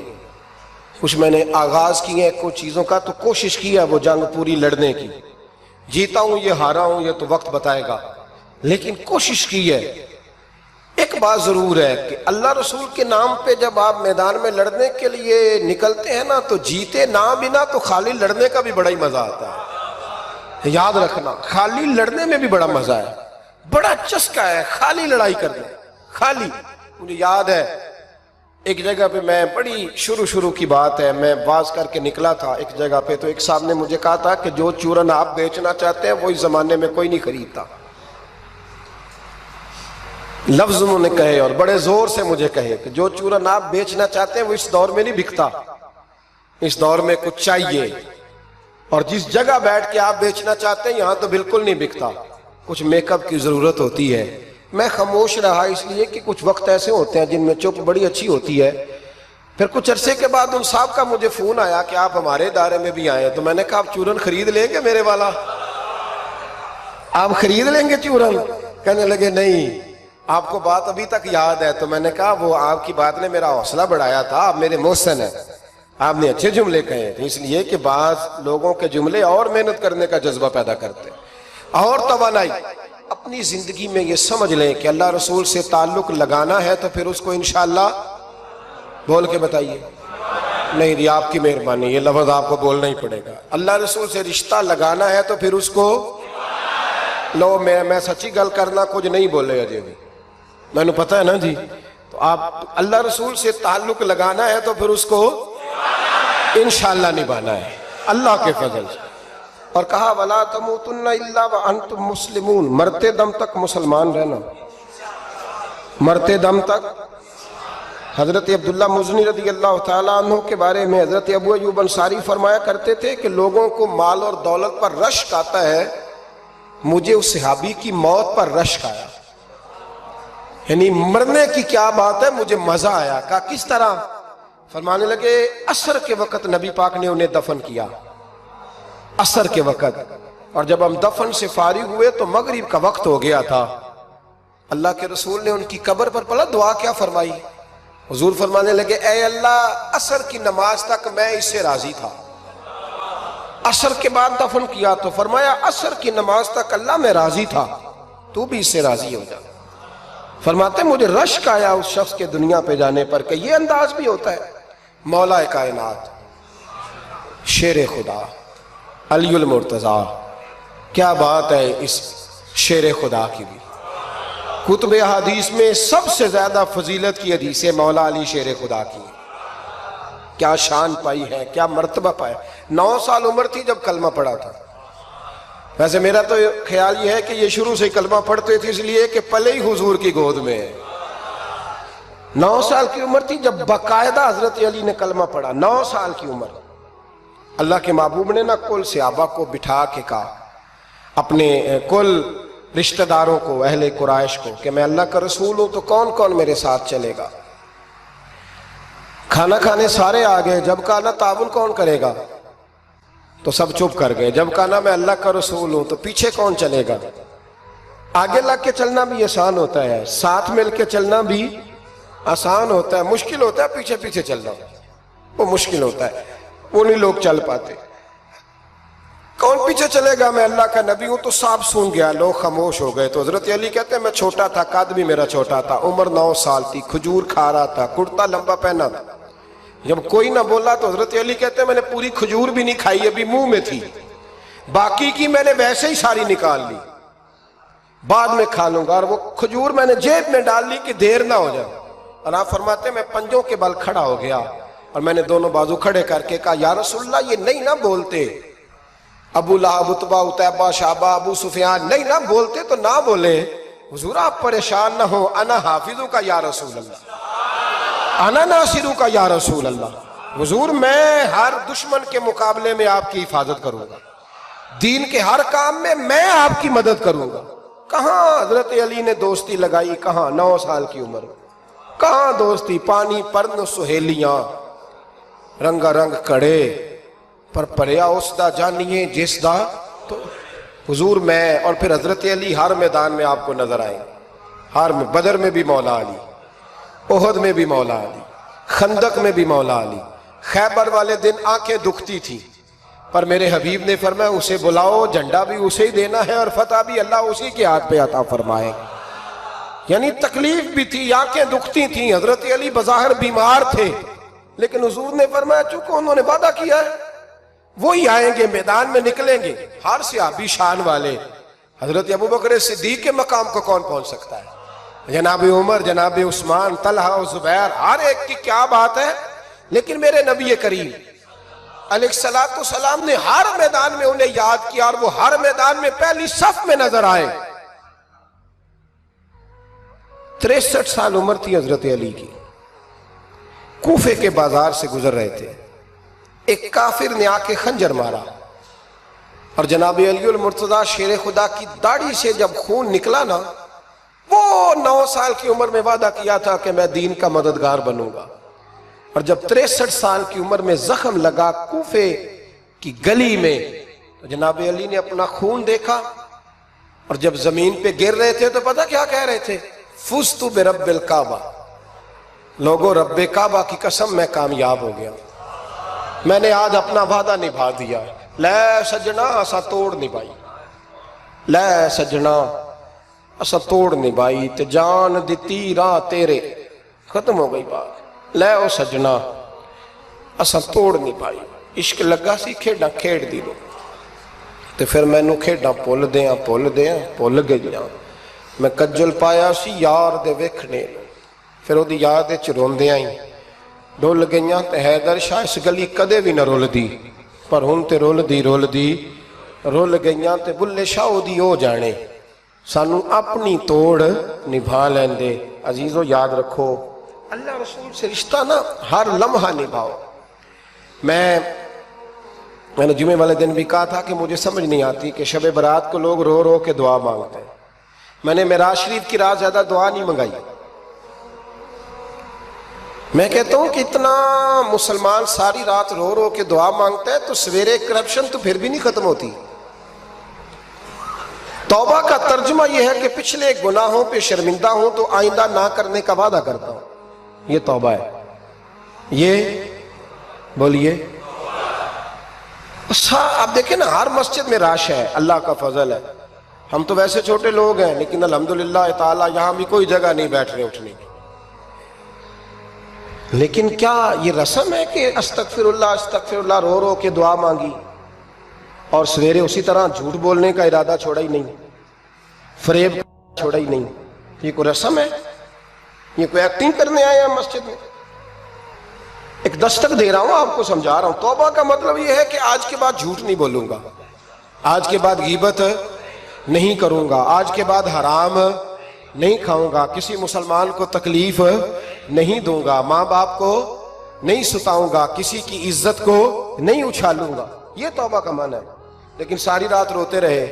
Speaker 1: کچھ میں نے آغاز کی ہیں کچھ چیزوں کا، تو کوشش کی ہے وہ جنگ پوری لڑنے کی۔ جیتا ہوں یہ ہارا ہوں یہ تو وقت بتائے گا، لیکن کوشش کی ہے۔ ایک بات ضرور ہے کہ اللہ رسول کے نام پہ جب آپ میدان میں لڑنے کے لیے نکلتے ہیں نا، تو جیتے نہ بنا تو خالی لڑنے کا بھی بڑا ہی مزہ آتا ہے۔ یاد رکھنا، خالی لڑنے میں بھی بڑا مزہ ہے، بڑا چسکا ہے خالی لڑائی کرنے، خالی۔ مجھے یاد ہے ایک جگہ پہ، میں بڑی شروع کی بات ہے، میں واز کر کے نکلا تھا ایک جگہ پہ، تو ایک صاحب نے مجھے کہا تھا کہ جو چورن آپ بیچنا چاہتے ہیں وہ اس زمانے میں کوئی نہیں خریدتا۔ لفظ انہوں نے کہے اور بڑے زور سے مجھے کہے کہ جو چورن آپ بیچنا چاہتے ہیں وہ اس دور میں نہیں بکتا، اس دور میں کچھ چاہیے، اور جس جگہ بیٹھ کے آپ بیچنا چاہتے ہیں یہاں تو بالکل نہیں بکتا، کچھ میک اپ کی ضرورت ہوتی ہے۔ میں خاموش رہا اس لیے کہ کچھ وقت ایسے ہوتے ہیں جن میں چپ بڑی اچھی ہوتی ہے۔ پھر کچھ عرصے کے بعد ان صاحب کا مجھے فون آیا کہ آپ ہمارے ادارے میں بھی آئے، تو میں نے کہا آپ چورن خرید لیں گے میرے والا؟ آپ خرید لیں گے چورن؟ کہنے لگے نہیں، آپ کو بات ابھی تک یاد ہے۔ تو میں نے کہا وہ آپ کی بات نے میرا حوصلہ بڑھایا تھا، آپ میرے محسن ہیں، آپ نے اچھے جملے کہے تھے، اس لیے کہ بعض لوگوں کے جملے اور محنت کرنے کا جذبہ پیدا کرتے اور توانائی۔ اپنی زندگی میں یہ سمجھ لیں کہ اللہ رسول سے تعلق لگانا ہے تو پھر اس کو انشاءاللہ بول کے بتائیے، نہیں یہ آپ کی مہربانی، یہ لفظ آپ کو بولنا ہی پڑے گا۔ اللہ رسول سے رشتہ لگانا ہے تو پھر اس کو لو، میں سچی گل کرنا کچھ نہیں بولے اجے بھی، میں نے پتہ ہے نا جی۔ تو آپ اللہ رسول سے تعلق لگانا ہے تو پھر اس کو انشاءاللہ نبھانا ہے اللہ کے فضل سے۔ اور کہا وَلَا تَمُوتُنَّ إِلَّا وَأَنْتُمْ مُسْلِمُونَ، مرتے دم تک مسلمان رہنا، مرتے دم تک۔ حضرت عبداللہ مزنی رضی اللہ تعالیٰ عنہ کے بارے میں حضرت ابو ایوب انصاری فرمایا کرتے تھے کہ لوگوں کو مال اور دولت پر رشک آتا ہے، مجھے اس صحابی کی موت پر رشک آیا، یعنی مرنے کی کیا بات ہے، مجھے مزہ آیا۔ کہا کس طرح؟ فرمانے لگے عصر کے وقت نبی پاک نے انہیں دفن کیا، عصر کے وقت، اور جب ہم دفن سے فارغ ہوئے تو مغرب کا وقت ہو گیا تھا۔ اللہ کے رسول نے ان کی قبر پر پڑھا، دعا کیا فرمائی؟ حضور فرمانے لگے اے اللہ، عصر کی نماز تک میں اس سے راضی تھا، عصر کے بعد دفن کیا تو فرمایا عصر کی نماز تک اللہ میں راضی تھا، تو بھی اس سے راضی ہو جا۔ فرماتے مجھے رشک آیا اس شخص کے دنیا پہ جانے پر کہ یہ انداز بھی ہوتا ہے۔ مولا کائنات، شیر خدا، علی المرتضیٰ، کیا بات ہے اس شیر خدا کی بھی۔ کتب حدیث میں سب سے زیادہ فضیلت کی حدیث ہے مولا علی شیر خدا کی، کیا شان پائی ہے، کیا مرتبہ پایا۔ 9 سال عمر تھی جب کلمہ پڑھا تھا۔ ویسے میرا تو خیال یہ ہے کہ یہ شروع سے کلمہ پڑھتے تھے اس لیے کہ پلے ہی حضور کی گود میں ہے۔ 9 سال کی عمر تھی جب باقاعدہ حضرت علی نے کلمہ پڑھا، 9 سال کی عمر۔ اللہ کے محبوب نے نہ کل صحابہ کو بٹھا کے کہا، اپنے کل رشتہ داروں کو، اہل قریش کو، کہ میں اللہ کا رسول ہوں تو کون کون میرے ساتھ چلے گا؟ کھانا کھانے سارے آ گئے، جب کہا نا تعاون کون کرے گا تو سب چپ کر گئے، جب کہا نا میں اللہ کا رسول ہوں تو پیچھے کون چلے گا؟ آگے لگ کے چلنا بھی آسان ہوتا ہے، ساتھ مل کے چلنا بھی آسان ہوتا ہے، مشکل ہوتا ہے پیچھے پیچھے چلنا، وہ مشکل ہوتا ہے، وہ نہیں لوگ چل پاتے۔ کون پیچھے چلے گا؟ میں اللہ کا نبی ہوں۔ تو سب سن گیا، لوگ خاموش ہو گئے۔ تو حضرت علی کہتے ہیں میں چھوٹا تھا، قد بھی میرا چھوٹا تھا، عمر 9 سال تھی، کھجور کھا رہا تھا، کرتا لمبا پہنا تھا۔ جب کوئی نہ بولا تو حضرت علی کہتے ہیں میں نے پوری کھجور بھی نہیں کھائی، ابھی منہ میں تھی، باقی کی میں نے ویسے ہی ساری نکال لی، بعد میں کھا لوں گا۔ اور وہ کھجور میں نے جیب میں ڈال لی کہ دیر نہ ہو جائے۔ اور آپ فرماتے ہیں میں پنجوں کے بل کھڑا ہو گیا اور میں نے دونوں بازو کھڑے کر کے کہا یا رسول اللہ یہ نہیں نہ بولتے، ابو لہب، عتبہ، عتیبہ، شعبہ، ابو سفیان نہیں نہ بولتے تو نہ بولے، حضور آپ پریشان نہ ہو، انا حافظوں کا یا رسول اللہ، انا ناصروں کا یا رسول اللہ، حضور میں ہر دشمن کے مقابلے میں آپ کی حفاظت کروں گا، دین کے ہر کام میں آپ کی مدد کروں گا۔ کہاں حضرت علی نے دوستی لگائی؟ کہاں؟ 9 سال کی عمر میں کہاں دوستی؟ پانی پرن سہیلیاں، رنگا رنگ کڑے، پر پریا اس دا جانیے جس دا تو حضور میں۔ اور پھر حضرت علی ہر میدان میں آپ کو نظر آئیں، ہر میں، بدر میں بھی مولا علی، احد میں بھی مولا علی، خندق میں بھی مولا علی، خیبر والے دن آنکھیں دکھتی تھی، پر میرے حبیب نے فرمایا اسے بلاؤ، جھنڈا بھی اسے ہی دینا ہے اور فتح بھی اللہ اسی کے ہاتھ پہ عطا فرمائے۔ یعنی تکلیف بھی تھی، آنکھیں دکھتی تھیں، حضرت علی بظاہر بیمار تھے، لیکن حضور نے فرمایا چونکہ انہوں نے وعدہ کیا ہے وہی آئیں گے، میدان میں نکلیں گے۔ ہر صحابی شان والے، حضرت ابوبکر صدیق کے مقام کو کون پہنچ سکتا ہے؟ جناب عمر، جناب عثمان، طلحہ و زبیر، ہر ایک کی کیا بات ہے، لیکن میرے نبی کریم علیہ السلام نے ہر میدان میں انہیں یاد کیا اور وہ ہر میدان میں پہلی صف میں نظر آئے۔ 63 سال عمر تھی حضرت علی کی، کوفے کے بازار سے گزر رہے تھے، ایک کافر نے آ کے خنجر مارا اور جناب علی المرتضیٰ شیر خدا کی داڑھی سے جب خون نکلا نا، وہ 9 سال کی عمر میں وعدہ کیا تھا کہ میں دین کا مددگار بنوں گا، اور جب 63 سال کی عمر میں زخم لگا کوفے کی گلی میں تو جناب علی نے اپنا خون دیکھا، اور جب زمین پہ گر رہے تھے تو پتہ کیا کہہ رہے تھے؟ فزت برب الکعبہ، لوگوں رب کعبہ کی قسم میں کامیاب ہو گیا، میں نے آج اپنا وعدہ نبھا دیا، لے سجنا اسا توڑ نبھائی، لے سجنا اسا توڑ نبھائی تے جان دتی راہ تیرے، ختم ہو گئی بات، لے او سجنا اسا توڑ نبھائی، عشق لگا سی کھیڑا کھیڑ دی لو تے پھر میں نو کھیڑا پول گئیاں، میں کجل پایا سی یار دے ویکھنے، پھر وہ دی یاد اچ روندیاں ہی ڈول گئیاں تے حیدر شاہ اس گلی کدے بھی نہ رول دی، پر ہن تے رول گئیاں تے بلے شاہ دی ہو جانے، سانو اپنی توڑ نبھا لیندے۔ عزیزو یاد رکھو اللہ رسول سے رشتہ نا ہر لمحہ نبھاؤ۔ میں نے جمعے والے دن بھی کہا تھا کہ مجھے سمجھ نہیں آتی کہ شب برات کو لوگ رو رو کے دعا مانگتے ہیں، میں نے معراج شریف کی رات زیادہ دعا نہیں منگائی، میں کہتا ہوں کہ اتنا مسلمان ساری رات رو رو کے دعا مانگتا ہے تو سویرے کرپشن تو پھر بھی نہیں ختم ہوتی۔ توبہ کا ترجمہ یہ ہے کہ پچھلے گناہوں پہ شرمندہ ہوں تو آئندہ نہ کرنے کا وعدہ کرتا ہوں، یہ توبہ ہے، یہ بولیے۔ آپ دیکھیں نا ہر مسجد میں رش ہے، اللہ کا فضل ہے، ہم تو ویسے چھوٹے لوگ ہیں لیکن الحمدللہ تعالی یہاں بھی کوئی جگہ نہیں بیٹھنے اٹھنے کی، لیکن کیا یہ رسم ہے کہ استغفر اللہ رو رو کے دعا مانگی اور سویرے اسی طرح جھوٹ بولنے کا ارادہ چھوڑا ہی نہیں، فریب چھوڑا ہی نہیں؟ یہ کوئی رسم ہے؟ یہ کوئی ایکٹنگ کرنے آئے ہیں مسجد میں؟ ایک دستک دے رہا ہوں، آپ کو سمجھا رہا ہوں۔ توبہ کا مطلب یہ ہے کہ آج کے بعد جھوٹ نہیں بولوں گا، آج کے بعد غیبت نہیں کروں گا، آج کے بعد حرام نہیں کھاؤں گا، کسی مسلمان کو تکلیف نہیں دوں گا، ماں باپ کو نہیں ستاؤں گا، کسی کی عزت کو نہیں اچھالوں گا، یہ توبہ کا معنی ہے۔ لیکن ساری رات روتے رہے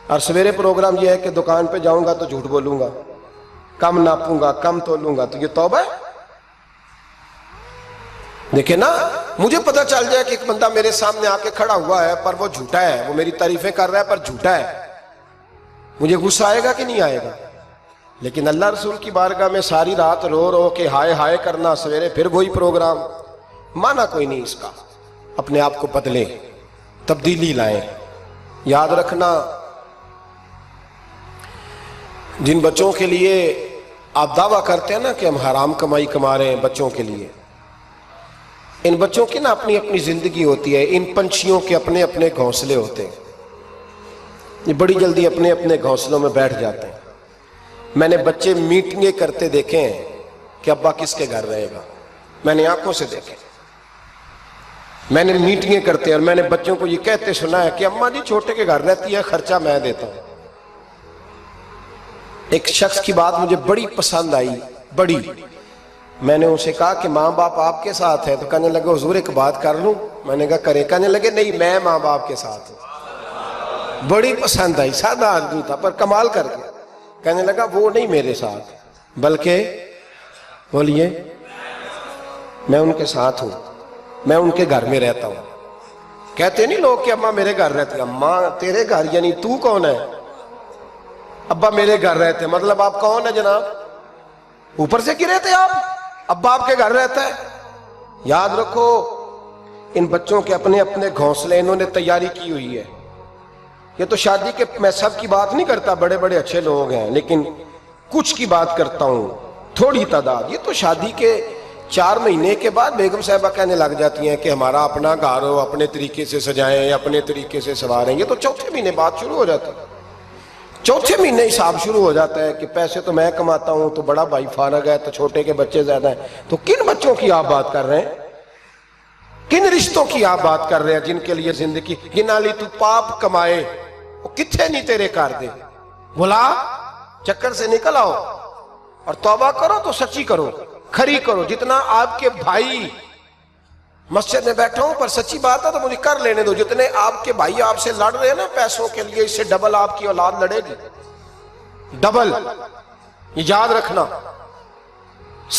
Speaker 1: اور سویرے پروگرام یہ ہے کہ دکان پہ جاؤں گا تو جھوٹ بولوں گا، کم ناپوں گا، کم تولوں گا، تو یہ توبہ ہے؟ دیکھیں نا، مجھے پتا چل جائے کہ ایک بندہ میرے سامنے آ کے کھڑا ہوا ہے پر وہ جھوٹا ہے، وہ میری تعریفیں کر رہا ہے پر جھوٹا ہے، مجھے غصہ آئے گا کہ نہیں آئے گا؟ لیکن اللہ رسول کی بارگاہ میں ساری رات رو رو کے ہائے ہائے کرنا، سویرے پھر وہی پروگرام، مانا کوئی نہیں اس کا۔ اپنے آپ کو بدلیں، تبدیلی لائیں۔ یاد رکھنا، جن بچوں کے لیے آپ دعویٰ کرتے ہیں نا کہ ہم حرام کمائی کما رہے ہیں بچوں کے لیے، ان بچوں کی نا اپنی اپنی زندگی ہوتی ہے، ان پنچھیوں کے اپنے اپنے گھونسلے ہوتے ہیں، یہ بڑی جلدی اپنے اپنے گھونسلوں میں بیٹھ جاتے ہیں۔ میں نے بچے میٹنگیں کرتے دیکھے ہیں کہ ابا کس کے گھر رہے گا، میں نے آنکھوں سے دیکھے، میں نے میٹنگیں کرتے اور میں نے بچوں کو یہ کہتے سنا ہے کہ اماں جی چھوٹے کے گھر رہتی ہے، خرچہ میں دیتا ہوں۔ ایک شخص کی بات مجھے بڑی پسند آئی، بڑی، میں نے اسے کہا کہ ماں باپ آپ کے ساتھ ہے، تو کہنے لگے حضور ایک بات کر لوں؟ میں نے کہا کرے، کہنے لگے نہیں میں ماں باپ کے ساتھ ہوں۔ بڑی پسند آئی، سادہ آدمی تھا پر کمال کر گیا، کہنے لگا وہ نہیں میرے ساتھ بلکہ بولیے میں ان کے ساتھ ہوں، میں ان کے گھر میں رہتا ہوں۔ کہتے نہیں لوگ کہ اماں میرے گھر رہتی، اماں تیرے گھر یعنی تو کون ہے؟ ابا میرے گھر رہتے، مطلب آپ کون ہے جناب؟ اوپر سے گرے تھے آپ؟ ابا آپ کے گھر رہتا ہے؟ یاد رکھو، ان بچوں کے اپنے اپنے گھونسلے انہوں نے تیاری کی ہوئی ہے۔ یہ تو شادی کے، میں سب کی بات نہیں کرتا، بڑے بڑے اچھے لوگ ہیں، لیکن کچھ کی بات کرتا ہوں، تھوڑی تعداد۔ یہ تو شادی کے 4 مہینے کے بعد بیگم صاحبہ کہنے لگ جاتی ہیں کہ ہمارا اپنا گھر ہو، اپنے طریقے سے سجائیں، اپنے طریقے سے سنواریں۔ یہ تو چوتھے مہینے بعد شروع ہو جاتا ہے، چوتھے مہینے حساب شروع ہو جاتا ہے کہ پیسے تو میں کماتا ہوں، تو بڑا بھائی فارغ ہے، تو چھوٹے کے بچے زیادہ ہیں۔ تو کن بچوں کی آپ بات کر رہے ہیں؟ کن رشتوں کی آپ بات کر رہے ہیں جن کے لیے زندگی؟ یہ نالی تو پاپ کمائے وہ کتھے نہیں تیرے کر دے، بھلا چکر سے نکل آؤ اور توبہ کرو تو سچی کرو، کھری کرو۔ جتنا آپ کے بھائی مسجد میں بیٹھا ہوں پر سچی بات ہے تو مجھے کر لینے دو، جتنے آپ کے بھائی آپ سے لڑ رہے ہیں نا پیسوں کے لیے، اس سے ڈبل آپ کی اولاد لڑے گی، ڈبل۔ یہ یاد رکھنا،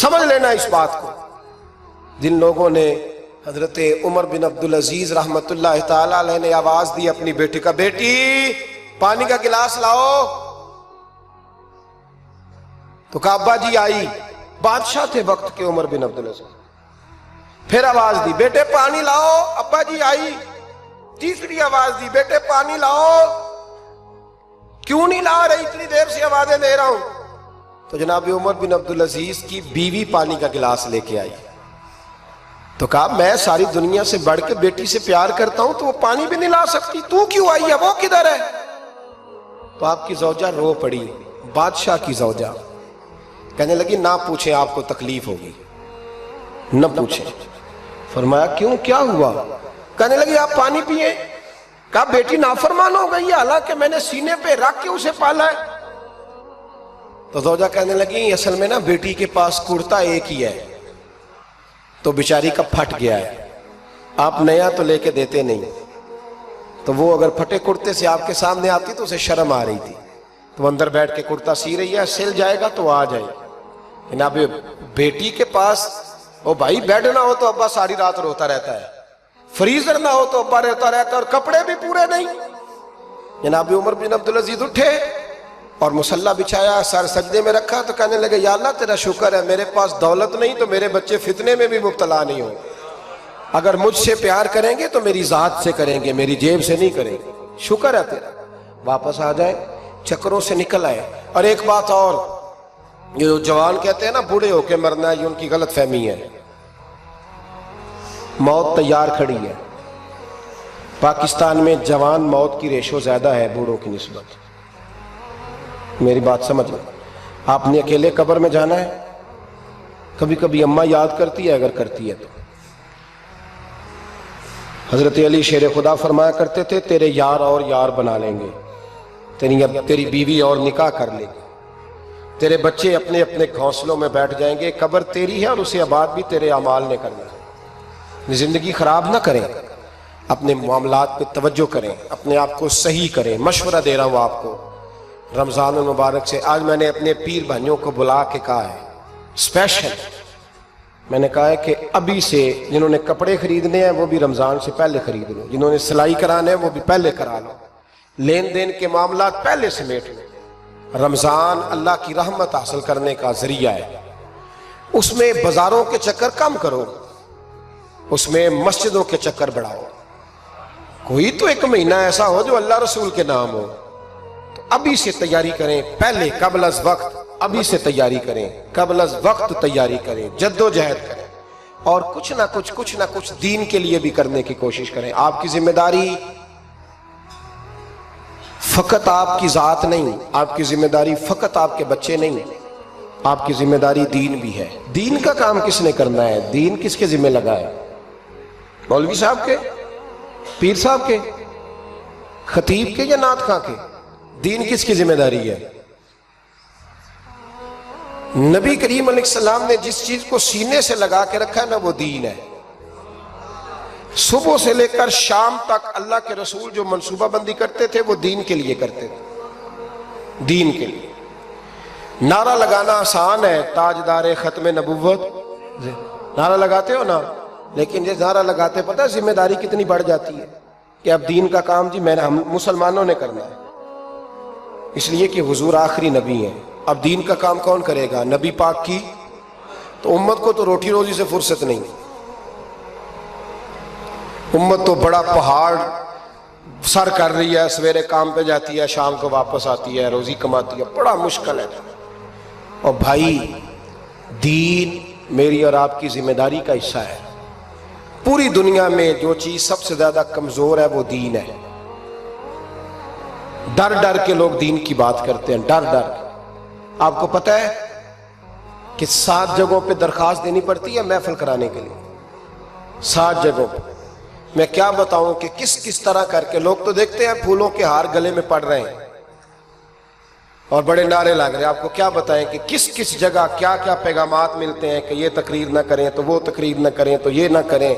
Speaker 1: سمجھ لینا اس بات کو۔ جن لوگوں نے حضرت عمر بن عبدالعزیز رحمت اللہ تعالی علیہ نے آواز دی اپنی بیٹی کا، بیٹی پانی کا گلاس لاؤ، تو کہا ابا جی آئی، بادشاہ تھے وقت کے عمر بن عبدالعزیز۔ پھر آواز دی بیٹے پانی لاؤ، ابا جی آئی۔ تیسری آواز دی بیٹے پانی لاؤ، کیوں نہیں لا رہی، اتنی دیر سے آوازیں دے رہا ہوں۔ تو جناب عمر بن عبدالعزیز کی بیوی پانی کا گلاس لے کے آئی، تو کہا میں ساری دنیا سے بڑھ کے بیٹی سے پیار کرتا ہوں تو وہ پانی بھی نہیں لا سکتی، تو کیوں آئی ہے، وہ کدھر ہے؟ تو آپ کی زوجہ رو پڑی، بادشاہ کی زوجہ، کہنے لگی نہ پوچھیں آپ کو تکلیف ہوگی، نہ پوچھیں۔ فرمایا کیوں، کیا ہوا؟ کہنے لگی آپ پانی پیئیں۔ کہا بیٹی نافرمان ہو گئی ہے، حالانکہ میں نے سینے پہ رکھ کے اسے پالا ہے۔ تو زوجہ کہنے لگی اصل میں نا بیٹی کے پاس کرتا ایک ہی ہے، تو بیچاری کا پھٹ گیا ہے، آپ نیا تو لے کے دیتے نہیں، تو وہ اگر پھٹے کرتے سے آپ کے سامنے آتی تو اسے شرم آ رہی تھی، تو اندر بیٹھ کے کرتا سی رہی ہے، سل جائے گا تو آ جائے۔ جناب بیٹی کے پاس وہ بھائی بیڈ نہ ہو تو ابا ساری رات روتا رہتا ہے، فریزر نہ ہو تو ابا روتا رہتا ہے، اور کپڑے بھی پورے نہیں۔ جناب عمر بن عبدالعزیز اٹھے اور مصلی بچھایا، سر سجدے میں رکھا، تو کہنے لگے یا اللہ تیرا شکر ہے میرے پاس دولت نہیں تو میرے بچے فتنے میں بھی مبتلا نہیں ہوں، اگر مجھ سے پیار کریں گے تو میری ذات سے کریں گے، میری جیب سے نہیں کریں گے، شکر ہے تیرا۔ واپس آ جائیں، چکروں سے نکل آئے۔ اور ایک بات اور، یہ جو جوان کہتے ہیں نا بوڑھے ہو کے مرنا ہے، یہ ان کی غلط فہمی ہے۔ موت تیار کھڑی ہے، پاکستان میں جوان موت کی ریشو زیادہ ہے بوڑھوں کی نسبت، میری بات سمجھ لیں۔ آپ نے اکیلے قبر میں جانا ہے، کبھی کبھی اماں یاد کرتی ہے اگر کرتی ہے تو۔ حضرت علی شیر خدا فرمایا کرتے تھے تیرے یار اور یار بنا لیں گے، تیری بیوی اور نکاح کر لے گی، تیرے بچے اپنے اپنے گھونسلوں میں بیٹھ جائیں گے، قبر تیری ہے اور اسے آباد بھی تیرے اعمال نے کرنا ہے۔ زندگی خراب نہ کریں، اپنے معاملات پہ توجہ کریں، اپنے آپ کو صحیح کریں۔ مشورہ دے رہا ہوں آپ کو رمضان المبارک سے۔ آج میں نے اپنے پیر بھائیوں کو بلا کے کہا ہے اسپیشل، میں نے کہا ہے کہ ابھی سے جنہوں نے کپڑے خریدنے ہیں وہ بھی رمضان سے پہلے خرید لو، جنہوں نے سلائی کرانے ہیں وہ بھی پہلے کرا لو، لین دین کے معاملات پہلے سمیٹ لو۔ رمضان اللہ کی رحمت حاصل کرنے کا ذریعہ ہے، اس میں بازاروں کے چکر کم کرو، اس میں مسجدوں کے چکر بڑھاؤ۔ کوئی تو ایک مہینہ ایسا ہو جو اللہ رسول کے نام ہو، تو ابھی سے تیاری کریں، پہلے قبل از وقت ابھی سے تیاری کریں، قبل از وقت تیاری کریں، جد و جہد کریں، اور کچھ نہ کچھ دین کے لیے بھی کرنے کی کوشش کریں۔ آپ کی ذمہ داری فقط آپ کی ذات نہیں، آپ کی ذمہ داری فقط آپ کے بچے نہیں، آپ کی ذمہ داری دین بھی ہے۔ دین کا کام کس نے کرنا ہے؟ دین کس کے ذمہ لگا ہے؟ مولوی صاحب کے، پیر صاحب کے، خطیب کے یا نعت خواں کے؟ دین کس کی ذمہ داری ہے؟ نبی کریم علیہ السلام نے جس چیز کو سینے سے لگا کے رکھا ہے نا، وہ دین ہے۔ صبح سے لے کر شام تک اللہ کے رسول جو منصوبہ بندی کرتے تھے وہ دین کے لیے کرتے تھے، دین کے لیے۔ نعرہ لگانا آسان ہے، تاجدار ختم نبوت، نعرہ لگاتے ہو نا، لیکن یہ نعرہ لگاتے پتہ ذمہ داری کتنی بڑھ جاتی ہے کہ اب دین کا کام جی ہم مسلمانوں نے کرنا ہے، اس لیے کہ حضور آخری نبی ہیں۔ اب دین کا کام کون کرے گا؟ نبی پاک کی، تو امت کو تو روٹی روزی سے فرصت نہیں، امت تو بڑا پہاڑ سر کر رہی ہے، سویرے کام پہ جاتی ہے، شام کو واپس آتی ہے، روزی کماتی ہے، بڑا مشکل ہے۔ اور بھائی دین میری اور آپ کی ذمہ داری کا حصہ ہے۔ پوری دنیا میں جو چیز سب سے زیادہ کمزور ہے وہ دین ہے۔ ڈر ڈر کے لوگ دین کی بات کرتے ہیں، ڈر ڈر کے۔ آپ کو پتہ ہے کہ 7 جگہوں پہ درخواست دینی پڑتی ہے محفل کرانے کے لیے، 7 جگہوں پہ۔ میں کیا بتاؤں کہ کس طرح کر کے لوگ تو دیکھتے ہیں پھولوں کے ہار گلے میں پڑ رہے ہیں اور بڑے نعرے لگ رہے ہیں، آپ کو کیا بتائیں کہ کس جگہ کیا پیغامات ملتے ہیں کہ یہ تقریر نہ کریں تو وہ تقریر نہ کریں تو یہ نہ کریں۔